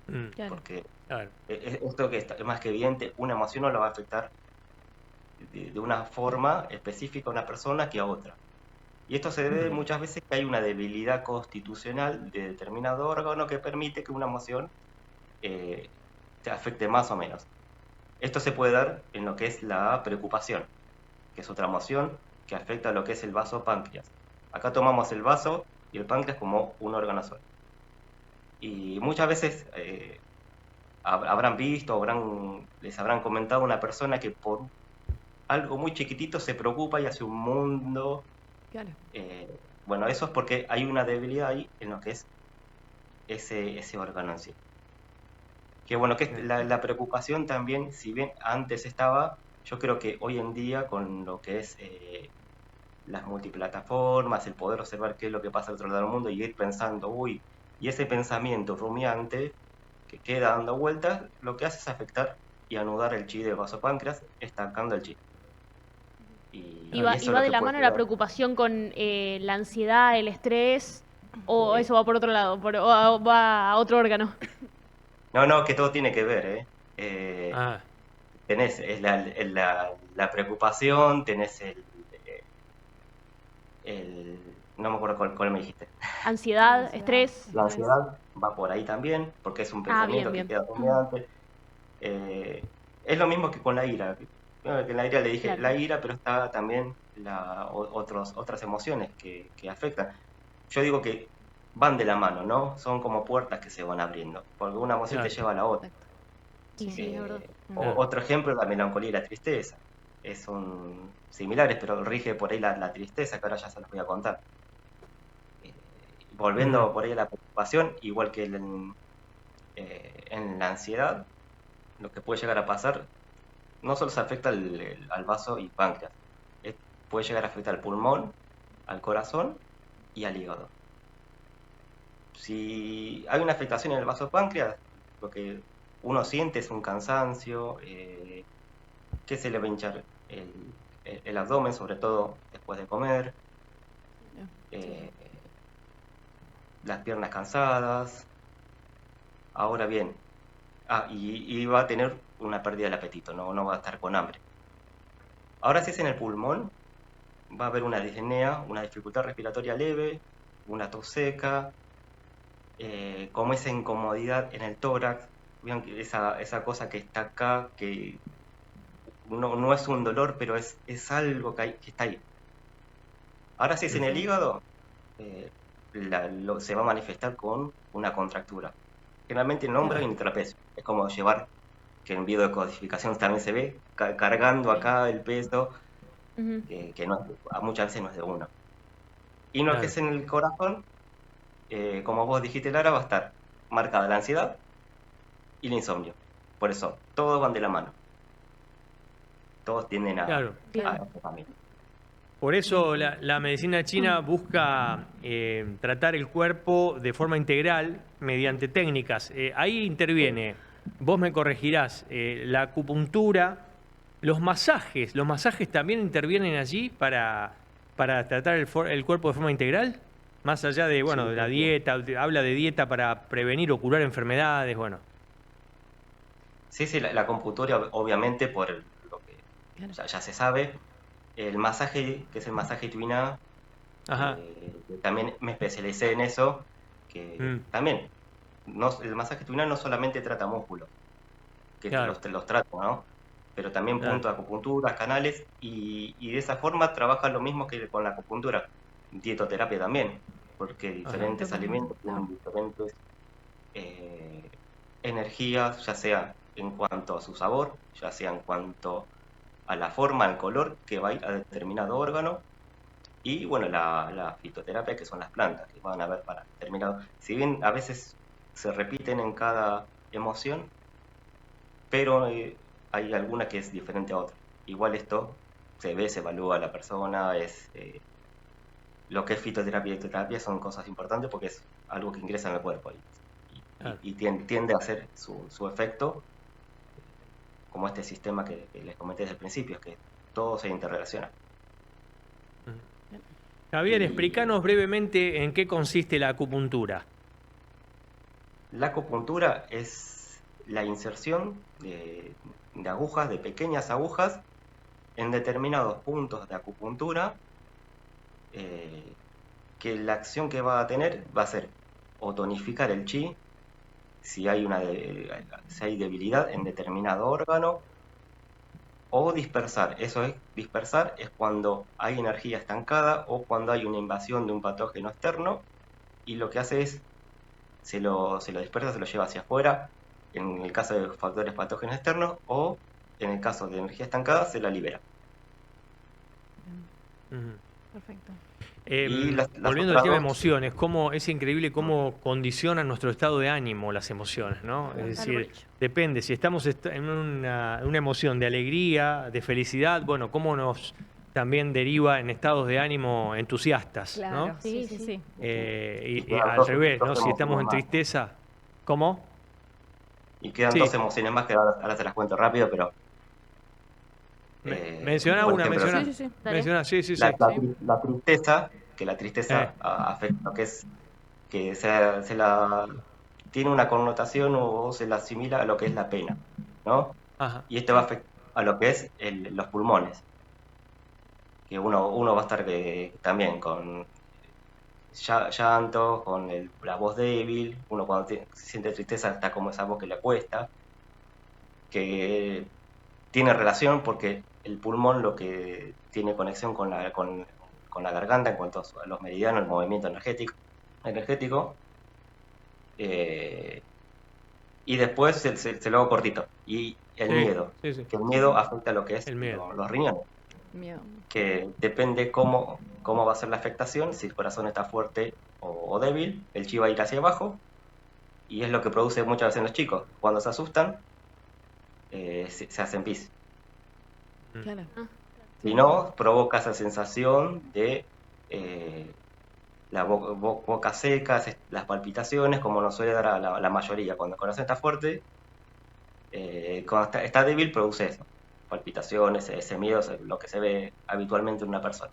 Mm, Claro. porque claro. esto que es más que evidente, una emoción no la va a afectar de una forma específica a una persona que a otra. Y esto se debe muchas veces que hay una debilidad constitucional de determinado órgano que permite que una emoción te afecte más o menos. Esto se puede dar en lo que es la preocupación, que es otra emoción que afecta a lo que es el vaso páncreas. Acá tomamos el vaso y el páncreas como un órgano solo. Y muchas veces habrán visto, les habrán comentado una persona que por algo muy chiquitito se preocupa y hace un mundo. Claro. Bueno, eso es porque hay una debilidad ahí en lo que es ese órgano en sí. Que bueno, que la preocupación también, si bien antes estaba, yo creo que hoy en día con lo que es las multiplataformas, el poder observar qué es lo que pasa al otro lado del mundo y ir pensando, uy, y ese pensamiento rumiante que queda dando vueltas, lo que hace es afectar y anudar el chi del vasopáncreas, estancando el chi. Y Va, eso y es va lo de que la puede mano la llegar. preocupación con la ansiedad, el estrés, o Eh, eso va por otro lado, va a otro órgano. no, que todo tiene que ver, ¿eh? Eh, Ah, tenés la preocupación, tenés no me acuerdo cuál me dijiste. Ansiedad, estrés. La ansiedad va por ahí también, porque es un Ah, bien, pensamiento que bien. queda rumiante. Es lo mismo que con la ira. Que en la ira le dije Claro. la ira, pero está también otras emociones que afectan. Yo digo que van de la mano, ¿no? Son como puertas que se van abriendo, porque una emoción te claro, lleva a la otra. Y sí, es verdad. claro. Otro ejemplo, la melancolía y la tristeza. Son similares, pero rige por ahí la tristeza, que ahora ya se los voy a contar. Eh, Ujú, Volviendo por ahí a la preocupación, igual que en la ansiedad, lo que puede llegar a pasar no solo se afecta al vaso y páncreas, puede llegar a afectar al pulmón, al corazón y al hígado. Si hay una afectación en el vaso páncreas, lo que uno siente es un cansancio, que se le va a hinchar el abdomen, sobre todo después de comer, eh, las piernas cansadas. Ahora bien, y va a tener una pérdida del apetito, no va a estar con hambre. Ahora si es en el pulmón, va a haber una disnea, una dificultad respiratoria leve, una tos seca, como esa incomodidad en el tórax, vean que esa cosa que está acá, que no es un dolor, pero es algo que está ahí. Ahora si es en el hígado, eh, se va a manifestar con una contractura. Generalmente en hombro y en el trapecio. Es como llevar, que en biodecodificación también se ve, cargando acá el peso, Ujú. que muchas veces no es de uno. Y lo que claro. es en el corazón, como vos dijiste, Lara, va a estar marcada la ansiedad y el insomnio. Por eso, todos van de la mano. Todos tienden Claro. a Bien. esta familia. Por eso la medicina china busca tratar el cuerpo de forma integral mediante técnicas. Ahí interviene, vos me corregirás, la acupuntura, los masajes también intervienen allí para tratar el cuerpo de forma integral, más allá de, bueno, Sí, de la sí, sí. dieta, habla de dieta para prevenir o curar enfermedades, bueno. Sí, la acupuntura, obviamente, lo que ya se sabe. El masaje, que es el masaje tuina, Ajá. que también me especialicé en eso, que Mm, también, el masaje tuina no solamente trata músculos, que claro, los trata, ¿no? Pero también claro. puntos de acupuntura, canales, y de esa forma trabaja lo mismo que con la acupuntura, dietoterapia también, porque Ajá. diferentes alimentos tienen diferentes eh, energías, ya sea en cuanto a su sabor, ya sea en cuanto a la forma, al color que va a ir a determinado órgano, y bueno, la fitoterapia, que son las plantas, que van a ver para determinado. Si bien a veces se repiten en cada emoción, pero hay alguna que es diferente a otra. Igual esto se ve, se evalúa a la persona, lo que es fitoterapia y dietoterapia son cosas importantes porque es algo que ingresa en el cuerpo Claro. y tiende a hacer su efecto, como este sistema que les comenté desde el principio, que todo se interrelaciona. Javier, Y explícanos brevemente en qué consiste la acupuntura. la acupuntura es la inserción de agujas, de pequeñas agujas, en determinados puntos de acupuntura, eh, que la acción que va a tener va a ser o tonificar el chi, si hay debilidad en determinado órgano, o dispersar. Dispersar es cuando hay energía estancada o cuando hay una invasión de un patógeno externo, y lo que hace es, se lo dispersa, se lo lleva hacia afuera, en el caso de factores patógenos externos, o en el caso de energía estancada, se la libera. Ujú. Perfecto. Y las Volviendo al otras tema de dos, emociones, es increíble cómo condicionan nuestro estado de ánimo las emociones, ¿no? Es decir, depende, si estamos en una emoción de alegría, de felicidad, bueno, cómo nos también deriva en estados de ánimo entusiastas, ¿no? Claro, sí, sí, sí. Y quedan al dos revés, ¿no? Si emociones estamos en más. tristeza, ¿cómo? Y quedan Sí. 2 emociones más que ahora te las cuento rápido, pero Menciona por una, ejemplo, menciona. Sí, sí, sí. Dale. Menciona, sí, sí, sí. la tristeza, que la tristeza Eh, afecta lo que es, que se la tiene una connotación o se la asimila a lo que es la pena, ¿no? ajá. Y esto va a afectar a lo que es los pulmones, que uno va a estar también con llanto, con la voz débil, uno cuando se siente tristeza está como esa voz que le cuesta, que tiene relación porque el pulmón lo que tiene conexión con la garganta en cuanto a los meridianos, el movimiento energético, y después se lo hago cortito. Y el Sí, miedo, sí, sí. que el miedo afecta a lo que es El miedo. los riñones, Miedo. que depende cómo va a ser la afectación, si el corazón está fuerte o débil, el chi va a ir hacia abajo, y es lo que produce muchas veces en los chicos. Cuando se asustan, se hacen pis. Claro. Si no, provoca esa sensación de la boca seca, las palpitaciones, como nos suele dar a la mayoría. Cuando el corazón está fuerte, cuando está débil, produce eso. Palpitaciones, ese miedo, lo que se ve habitualmente en una persona.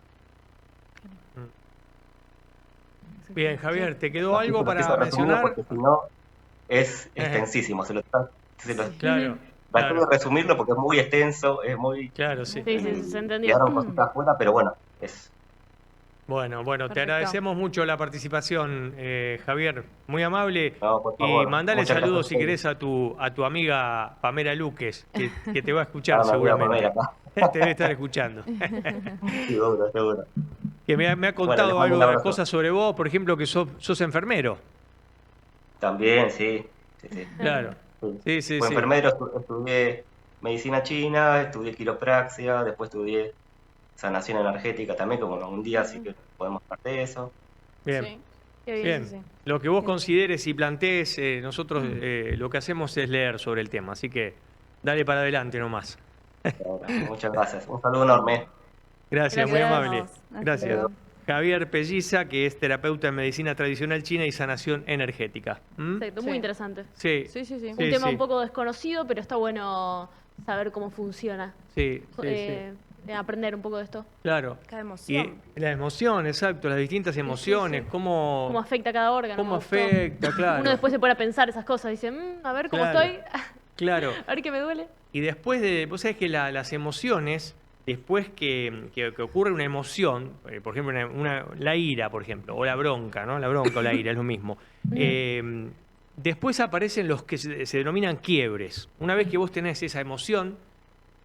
Bien, Javier, ¿te quedó Así algo que lo para quise resumir mencionar? porque si no, es Ajá. extensísimo. Claro, Traté de claro, resumirlo porque es muy extenso, es muy... claro, sí. Sí, sí, se entendió. Quedaron cositas fuera, pero bueno, es... Bueno, te Perfecto. agradecemos mucho la participación, Javier, muy amable. No, por Y favor. mandale Muchas saludos gracias si a querés a tu amiga Pamela Luques, que te va a escuchar Ahora me voy a seguramente. poner acá. Te debe estar escuchando. Seguro, seguro. Que me ha Bueno, les contado mando un algo de abrazo. cosas sobre vos, por ejemplo, que sos enfermero. También, sí. Sí. Claro. Sí, sí, Fui sí. enfermero, estudié medicina china, estudié quiropraxia, después estudié sanación energética también, como un día, así que podemos hablar de eso. Bien. Sí. Qué bien. Bien, sí, sí. lo que vos Bien. consideres y plantees, nosotros lo que hacemos es leer sobre el tema, así que dale para adelante nomás. Bueno, muchas gracias. Un saludo enorme. Gracias, muy Gracias. amable. Hasta Gracias. luego. Javier Pelliza, que es terapeuta en medicina tradicional china y sanación energética. ¿Mm? Exacto, Sí. muy interesante. Sí, Sí, sí, sí. Un Sí, tema sí. un poco desconocido, pero está bueno saber cómo funciona. sí, sí, Aprender un poco de esto. claro. Cada Y emoción. la emoción, exacto, las distintas emociones, Cómo afecta a cada órgano. cómo me gustó. afecta, claro. Uno después se pone a pensar esas cosas. Dice, a ver cómo Claro. estoy. Claro. A ver qué me duele. Y después vos sabés que las emociones, después que ocurre una emoción, por ejemplo, la ira, por ejemplo, o la bronca, ¿no? La bronca o la ira es lo mismo. Después aparecen los que se denominan quiebres. Una vez que vos tenés esa emoción,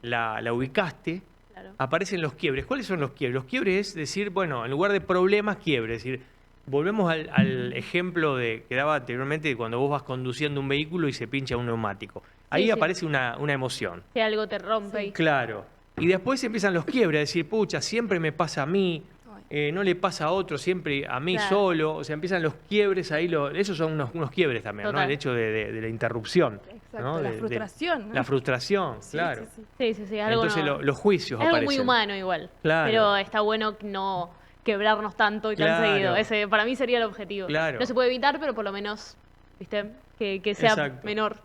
la ubicaste, Claro. aparecen los quiebres. ¿Cuáles son los quiebres? Los quiebres es decir, bueno, en lugar de problemas, quiebres. Es decir, volvemos al ejemplo que daba anteriormente de cuando vos vas conduciendo un vehículo y se pincha un neumático. Ahí Sí, sí. aparece una emoción. Si algo te rompe. y- Claro. Y después empiezan los quiebres, a decir, pucha, siempre me pasa a mí, no le pasa a otro, siempre a mí Claro. solo. O sea, empiezan los quiebres ahí, esos son unos quiebres también, ¿no? Total. El hecho de la interrupción. Exacto, ¿no? la frustración. ¿no? La frustración, Sí, claro. sí, sí. Sí, sí, sí. Algo Entonces no- los juicios es algo aparecen. muy humano igual. Claro. Pero está bueno no quebrarnos tanto y tan Claro. seguido. Ese para mí sería el objetivo. Claro. No se puede evitar, pero por lo menos, ¿viste? Que sea Exacto. menor.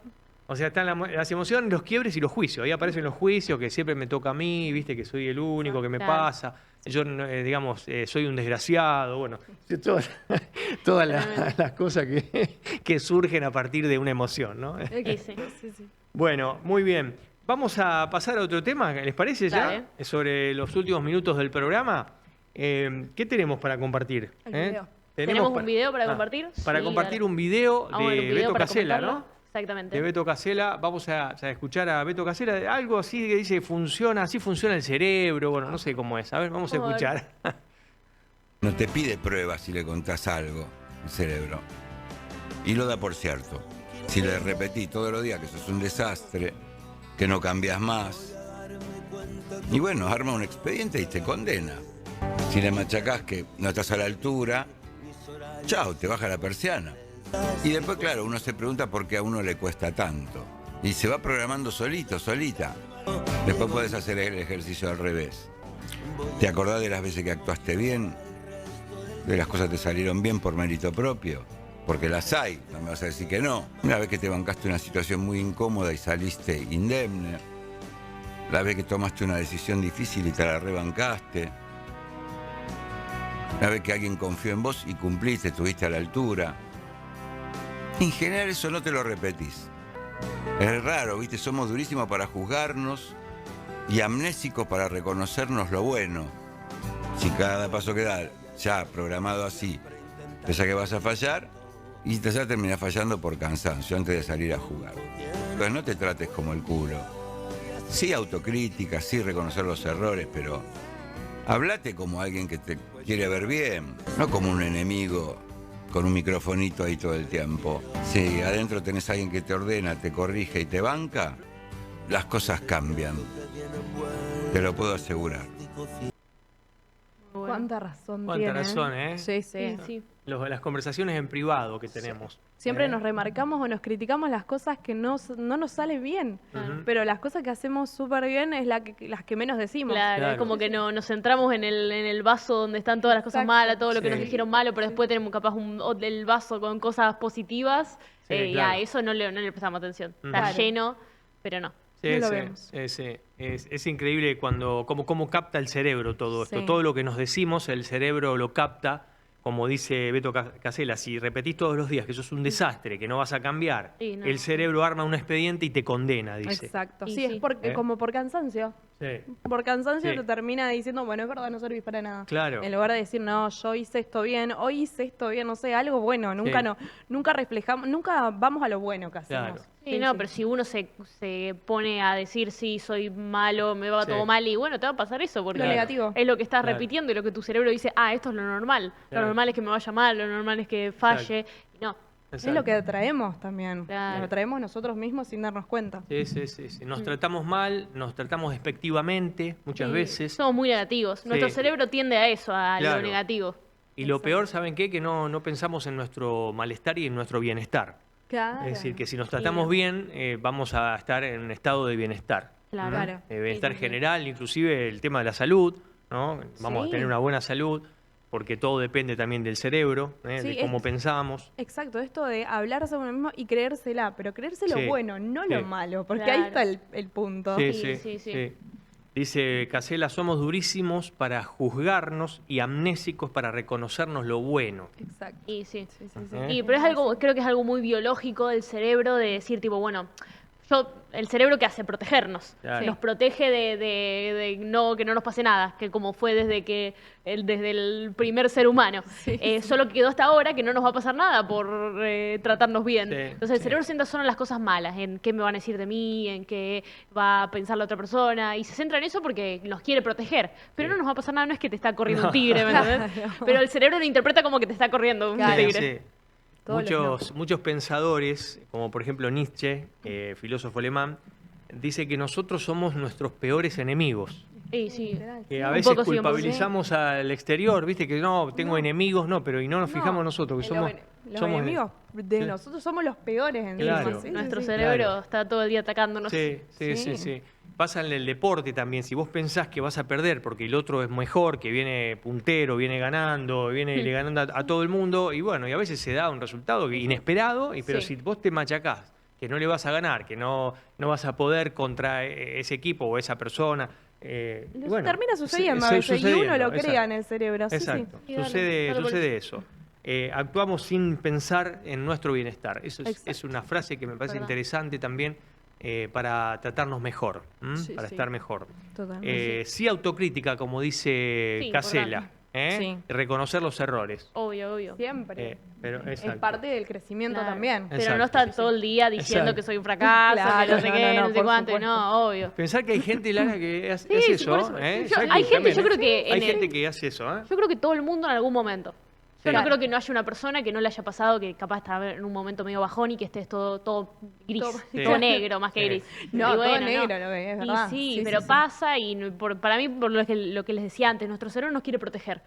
O sea, están las emociones, los quiebres y los juicios. Ahí aparecen los juicios, que siempre me toca a mí, viste, que soy el único, que me Claro. pasa. Yo, digamos, soy un desgraciado. Bueno, todas las cosas que surgen a partir de una emoción, ¿no? Y sí. Sí, sí. Bueno, muy bien. Vamos a pasar a otro tema, ¿les parece ya? Dale. Sobre los últimos minutos del programa. ¿Qué tenemos para compartir? El video. ¿Tenemos un para- video para compartir? Para Sí, compartir dale. un video Vamos a ver de un video Beto para Casella, comentarlo. ¿no? Exactamente. De Beto Casella. Vamos a escuchar a Beto Casella. Algo así que dice, así funciona el cerebro. Bueno, no sé cómo es. A ver, vamos a Vamos a ver. escuchar. No te pide pruebas si le contás algo, el cerebro. Y lo da por cierto. Si le repetís todos los días que sos un desastre, que no cambias más. Y bueno, arma un expediente y te condena. Si le machacás que no estás a la altura, chao, te baja la persiana. Y después, claro, uno se pregunta por qué a uno le cuesta tanto. Y se va programando solito, solita. Después podés hacer el ejercicio al revés. ¿Te acordás de las veces que actuaste bien? ¿De las cosas que te salieron bien por mérito propio? Porque las hay, no me vas a decir que no. Una vez que te bancaste una situación muy incómoda y saliste indemne. La vez que tomaste una decisión difícil y te la rebancaste. La vez que alguien confió en vos y cumpliste, estuviste a la altura. En general eso no te lo repetís. Es raro, ¿viste? Somos durísimos para juzgarnos y amnésicos para reconocernos lo bueno. Si cada paso que da, ya programado así, pensás que vas a fallar y ya terminás fallando por cansancio antes de salir a jugar. Entonces no te trates como el culo. Sí autocrítica, sí reconocer los errores, pero hablate como alguien que te quiere ver bien, no como un enemigo con un microfonito ahí todo el tiempo. Si adentro tenés a alguien que te ordena, te corrige y te banca, las cosas cambian. Te lo puedo asegurar. Cuánta razón Cuánta tiene. razón, ¿eh? Sí, sí. Sí, sí. Las conversaciones en privado que tenemos. Siempre ¿eh? nos remarcamos o nos criticamos las cosas que no nos salen bien. Ujú. Pero las cosas que hacemos súper bien es las que menos decimos. Claro, Claro. es como que nos centramos en el vaso donde están todas las cosas Exacto. malas, todo lo que Sí. nos dijeron malo, pero después tenemos capaz el vaso con cosas positivas Sí, y claro. a eso no le prestamos atención. Está Claro. lleno, pero no. Sí, No lo sí, vemos. sí. Es increíble cómo capta el cerebro todo esto. Sí. Todo lo que nos decimos, el cerebro lo capta, como dice Beto Casella, si repetís todos los días que sos un desastre, que no vas a cambiar, Sí, no. el cerebro arma un expediente y te condena, dice. Exacto. Y Sí, sí. es porque, ¿Eh? como por cansancio. Sí. Por cansancio Sí. te termina diciendo, bueno, es verdad, no servís para nada. Claro. En lugar de decir, no, yo hice esto bien, hoy hice esto bien, no sé, algo bueno. Nunca reflejamos, nunca vamos a lo bueno que hacemos. Claro. Sí, no, pero si uno se pone a decir, sí, soy malo, me va Sí. todo mal, y bueno, te va a pasar eso, porque Lo negativo. es lo que estás Claro. repitiendo y lo que tu cerebro dice, esto es lo normal. Claro. Lo normal es que me vaya mal, lo normal es que falle. Y no, Es lo que atraemos también. Claro. Lo atraemos nosotros mismos sin darnos cuenta. Sí. Nos tratamos mal, nos tratamos despectivamente muchas sí, veces. somos muy negativos. Nuestro Sí. cerebro tiende a eso, a Claro. lo negativo. Y lo peor, ¿saben qué? Que no pensamos en nuestro malestar y en nuestro bienestar. Claro. Es decir, que si nos tratamos bien, vamos a estar en un estado de bienestar. Claro. ¿no? Claro. Bienestar Sí, sí, sí. general, inclusive el tema de la salud, ¿no? Vamos Sí. a tener una buena salud, porque todo depende también del cerebro, Sí, de cómo pensamos. Exacto, esto de hablarse a uno mismo y creérsela, pero creerse lo Sí, bueno, no lo sí. malo, porque Claro. ahí está el punto. Sí. Dice Casella, somos durísimos para juzgarnos y amnésicos para reconocernos lo bueno. Exacto. Y sí. Sí, sí, sí. Ajá. Y, pero es algo, creo que es algo muy biológico del cerebro de decir, tipo, bueno, el cerebro que hace protegernos. Claro. Nos protege de que no nos pase nada, que como fue desde el primer ser humano. Solo quedó hasta ahora que no nos va a pasar nada por tratarnos bien. Sí, Entonces el sí. cerebro se centra solo en las cosas malas, en qué me van a decir de mí, en qué va a pensar la otra persona, y se centra en eso porque nos quiere proteger. Pero Sí. no nos va a pasar nada, no es que te está corriendo un tigre, ¿me entendés? Pero el cerebro lo interpreta como que te está corriendo un Claro. tigre. Sí. Todos los Muchos pensadores, como por ejemplo Nietzsche, filósofo alemán, dice que nosotros somos nuestros peores enemigos. Sí, sí. Literal. Que a Un veces poco sí, un poco culpabilizamos al exterior, viste que no, tengo No. enemigos, no, pero y no nos fijamos nosotros, que somos... Los somos enemigos de Sí. nosotros somos los peores en Claro. Nuestro sí. cerebro Claro. está todo el día atacándonos. Sí. Pasa en el deporte también. Si vos pensás que vas a perder porque el otro es mejor, que viene puntero, viene ganando, viene le ganando a todo el mundo, y bueno, y a veces se da un resultado inesperado, pero Sí. si vos te machacás, que no le vas a ganar, que no vas a poder contra ese equipo o esa persona. Bueno, termina sucediendo a se- veces y uno sucediendo, lo crea exacto. en el cerebro. Sí, Exacto, Sí, dale, sucede, dale, sucede eso. Actuamos sin pensar en nuestro bienestar. Eso es Exacto. una frase que me parece Verdad. interesante también para tratarnos mejor, Sí, para sí. estar mejor. Totalmente. Sí autocrítica, como dice Sí, Casella, Sí. reconocer los errores. Obvio, obvio. Siempre. Pero, Es exacto. parte del crecimiento Claro. también. Pero Exacto. no estar todo el día diciendo Exacto. que soy un fracaso, Claro, que no sé no, qué, no, no sé por cuánto, supuesto. no, obvio. Pensar que hay gente, Lara, que hace Sí, sí, eso. por eso. ¿eh? Yo- Jackie hay gente, también, yo ¿eh? creo que Hay en el- gente que hace eso. ¿eh? Yo creo que todo el mundo en algún momento. Yo Sí. no creo que no haya una persona que no le haya pasado que capaz está en un momento medio bajón y que estés todo gris, Todo- Sí. todo negro más que Sí. gris. No, Y todo bueno, negro, no. lo que es Y verdad. sí, Sí, pero sí, sí. pasa y para mí, por lo que les decía antes, nuestro cerebro nos quiere proteger.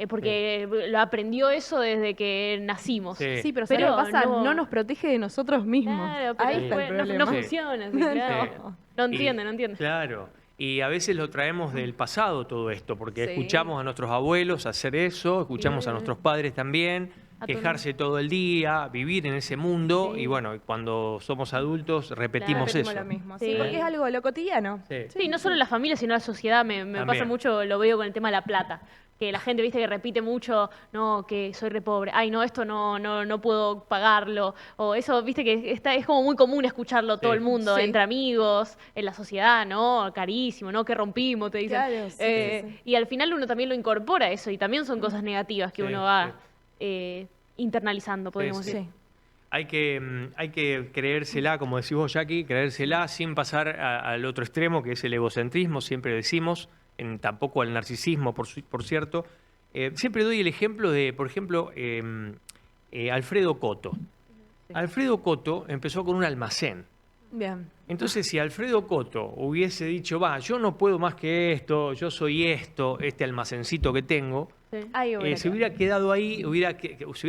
Porque lo aprendió eso desde que nacimos. Sí. Sí, pero ¿sabes lo que pasa? No nos protege de nosotros mismos. Claro, pero Ahí está el después no problema. funciona así, claro. No. No entiende, no entiende. Claro. Y a veces lo traemos del pasado todo esto, porque Sí. escuchamos a nuestros abuelos hacer eso, escuchamos a Sí. nuestros padres también, A todo quejarse todo el día, vivir en ese mundo, Sí. y bueno, cuando somos adultos repetimos Repetimos eso. lo mismo, sí, Sí. porque es algo de lo cotidiano. Sí. Sí, no solo en la familia, sino en la sociedad. Me También. pasa mucho, lo veo con el tema de la plata. Que la gente, viste, que repite mucho, no, que soy re pobre, ay, no, esto no puedo pagarlo. O eso, viste, que es como muy común escucharlo todo Sí. el mundo, Sí. entre amigos, en la sociedad, ¿no? Carísimo, ¿no? Que rompimos, te dicen. Claro, sí. Y al final uno también lo incorpora eso, y también son cosas negativas que Sí, uno va internalizando, podríamos Sí, decir. Hay que creérsela, como decís vos, Jackie, creérsela sin pasar al otro extremo, que es el egocentrismo, siempre decimos, tampoco al narcisismo, por cierto. Siempre doy el ejemplo de, por ejemplo, Alfredo Coto. Alfredo Coto empezó con un almacén. Bien. Entonces, si Alfredo Coto hubiese dicho, yo no puedo más que esto, yo soy esto, este almacencito que tengo, Sí. Ahí se hubiera quedado ahí, se hubiera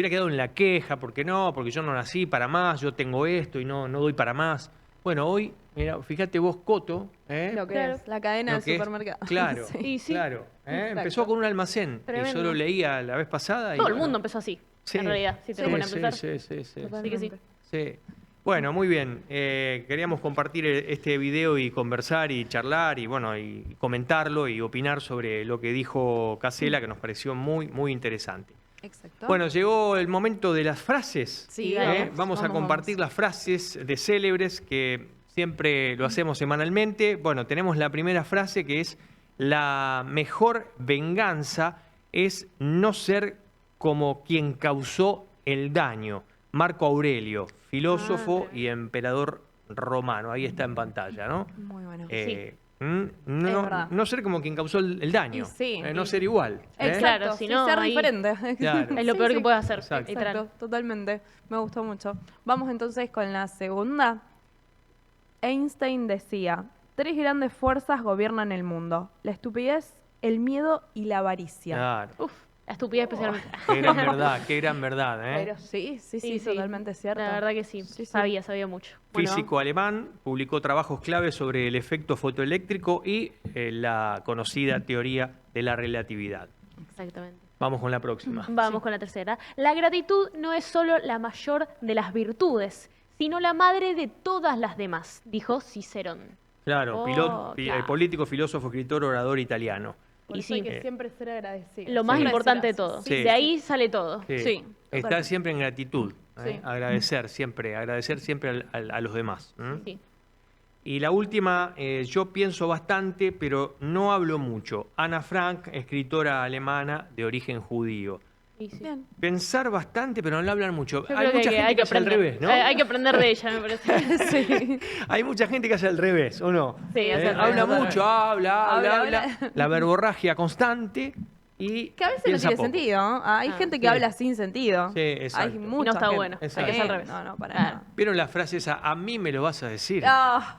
quedado en la queja, porque yo no nací para más, yo tengo esto y no doy para más. Bueno, hoy, mira, fíjate vos, Coto, Lo que Claro. es la cadena lo del que es- supermercado. Claro, Sí. Y sí. claro. Exacto. Empezó con un almacén, y Tremendo. yo lo leía la vez pasada. Y Todo el bueno, mundo empezó así, sí, en realidad, si te lo sí, pones a sí, pensar. sí. Así que sí. Sí. Bueno, muy bien. Queríamos compartir este video y conversar y charlar y bueno, y comentarlo y opinar sobre lo que dijo Casella, que nos pareció muy, muy interesante. Exacto. Bueno, llegó el momento de las frases. Sí, Vamos a compartir las frases de célebres que siempre lo hacemos semanalmente. Bueno, tenemos la primera frase que es: la mejor venganza es no ser como quien causó el daño. Marco Aurelio, filósofo y emperador romano. Ahí está en pantalla, ¿no? Muy bueno. No, no ser como quien causó el daño. Y sí, no y- ser igual. Exacto, Claro, sí, si no, ser ahí- diferente. Claro. Es lo peor que puedes hacer. Exacto. literal. Exacto, totalmente. Me gustó mucho. Vamos entonces con la segunda. Einstein decía, 3 grandes fuerzas gobiernan el mundo. La estupidez, el miedo y la avaricia. Claro. Uf, la estupidez especialmente. Qué gran verdad, ¿eh? Pero sí, Sí, totalmente cierto. La verdad que sí, Sí. sabía mucho. Bueno, Físico alemán, publicó trabajos clave sobre el efecto fotoeléctrico y la conocida teoría de la relatividad. exactamente. Vamos con la próxima. Vamos con la tercera. La gratitud no es solo la mayor de las virtudes, sino la madre de todas las demás, dijo Cicerón. Claro, Claro. político, filósofo, escritor, orador italiano. Por Y eso hay sí. que siempre ser agradecido. Lo más Siempre importante de ser todo. así. Sí. De ahí sale todo. Sí, Estar totalmente. siempre en gratitud. Sí. Agradecer siempre a los demás. Sí. Y la última, yo pienso bastante, pero no hablo mucho. Ana Frank, escritora alemana de origen judío. Y sí. Bien. Pensar bastante, pero no hablar mucho. Yo Hay creo mucha gente que hace al aprender. revés, ¿no? Hay que aprender de ella, me parece. Sí. Hay mucha gente que hace al revés, ¿o no? Sí, hace al revés, Habla hace al mucho, habla. Habla. La verborragia constante y Que a veces no piensa tiene poco. sentido. ¿No? Hay gente que sí. habla sin sentido. Sí, exacto. Hay Y no mucha está gente. bueno, hay que hacer al revés. No, para Claro. nada. ¿Vieron la frase esa? A mí me lo vas a decir. Ah,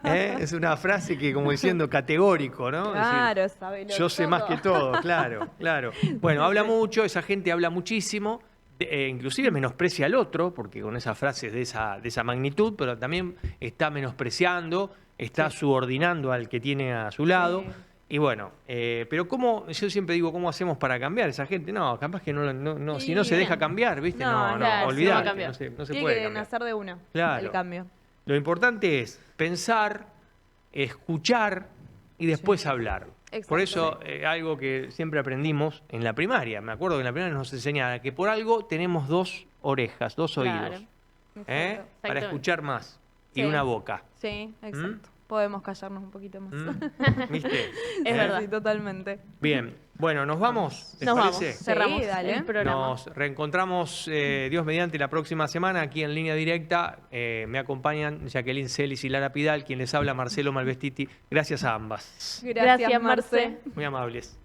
Es una frase que como diciendo categórico, ¿no? Es decir, claro, sabelo yo sé todo. más que todo, claro, claro. Bueno, habla mucho, esa gente habla muchísimo, inclusive menosprecia al otro, porque con esas frases de esa magnitud, pero también está menospreciando, está subordinando al que tiene a su lado. Sí. Y bueno, pero yo siempre digo, ¿cómo hacemos para cambiar esa gente? No, capaz que no, si no se deja cambiar, ¿viste? No, No, claro, se va a olvidate, cambiar. no se Tiene puede que cambiar. nacer de uno Claro. el cambio. Lo importante es pensar, escuchar y después hablar. Por eso, algo que siempre aprendimos en la primaria, me acuerdo que en la primaria nos enseñaban que por algo tenemos 2 orejas, 2 Claro. oídos, Exacto. para Exactamente. escuchar más y Sí. una boca. Sí, exacto. Podemos callarnos un poquito más. ¿Viste? Es verdad. Sí, totalmente. Bien, bueno, nos vamos. ¿Les Nos vamos. parece? Cerramos dale. el programa. Nos reencontramos, Dios mediante, la próxima semana aquí en Línea Directa. Me acompañan Jacqueline Celis y Lara Pidal, quien les habla Marcelo Malvestiti. Gracias a ambas. Gracias, Marce. Marce. Muy amables.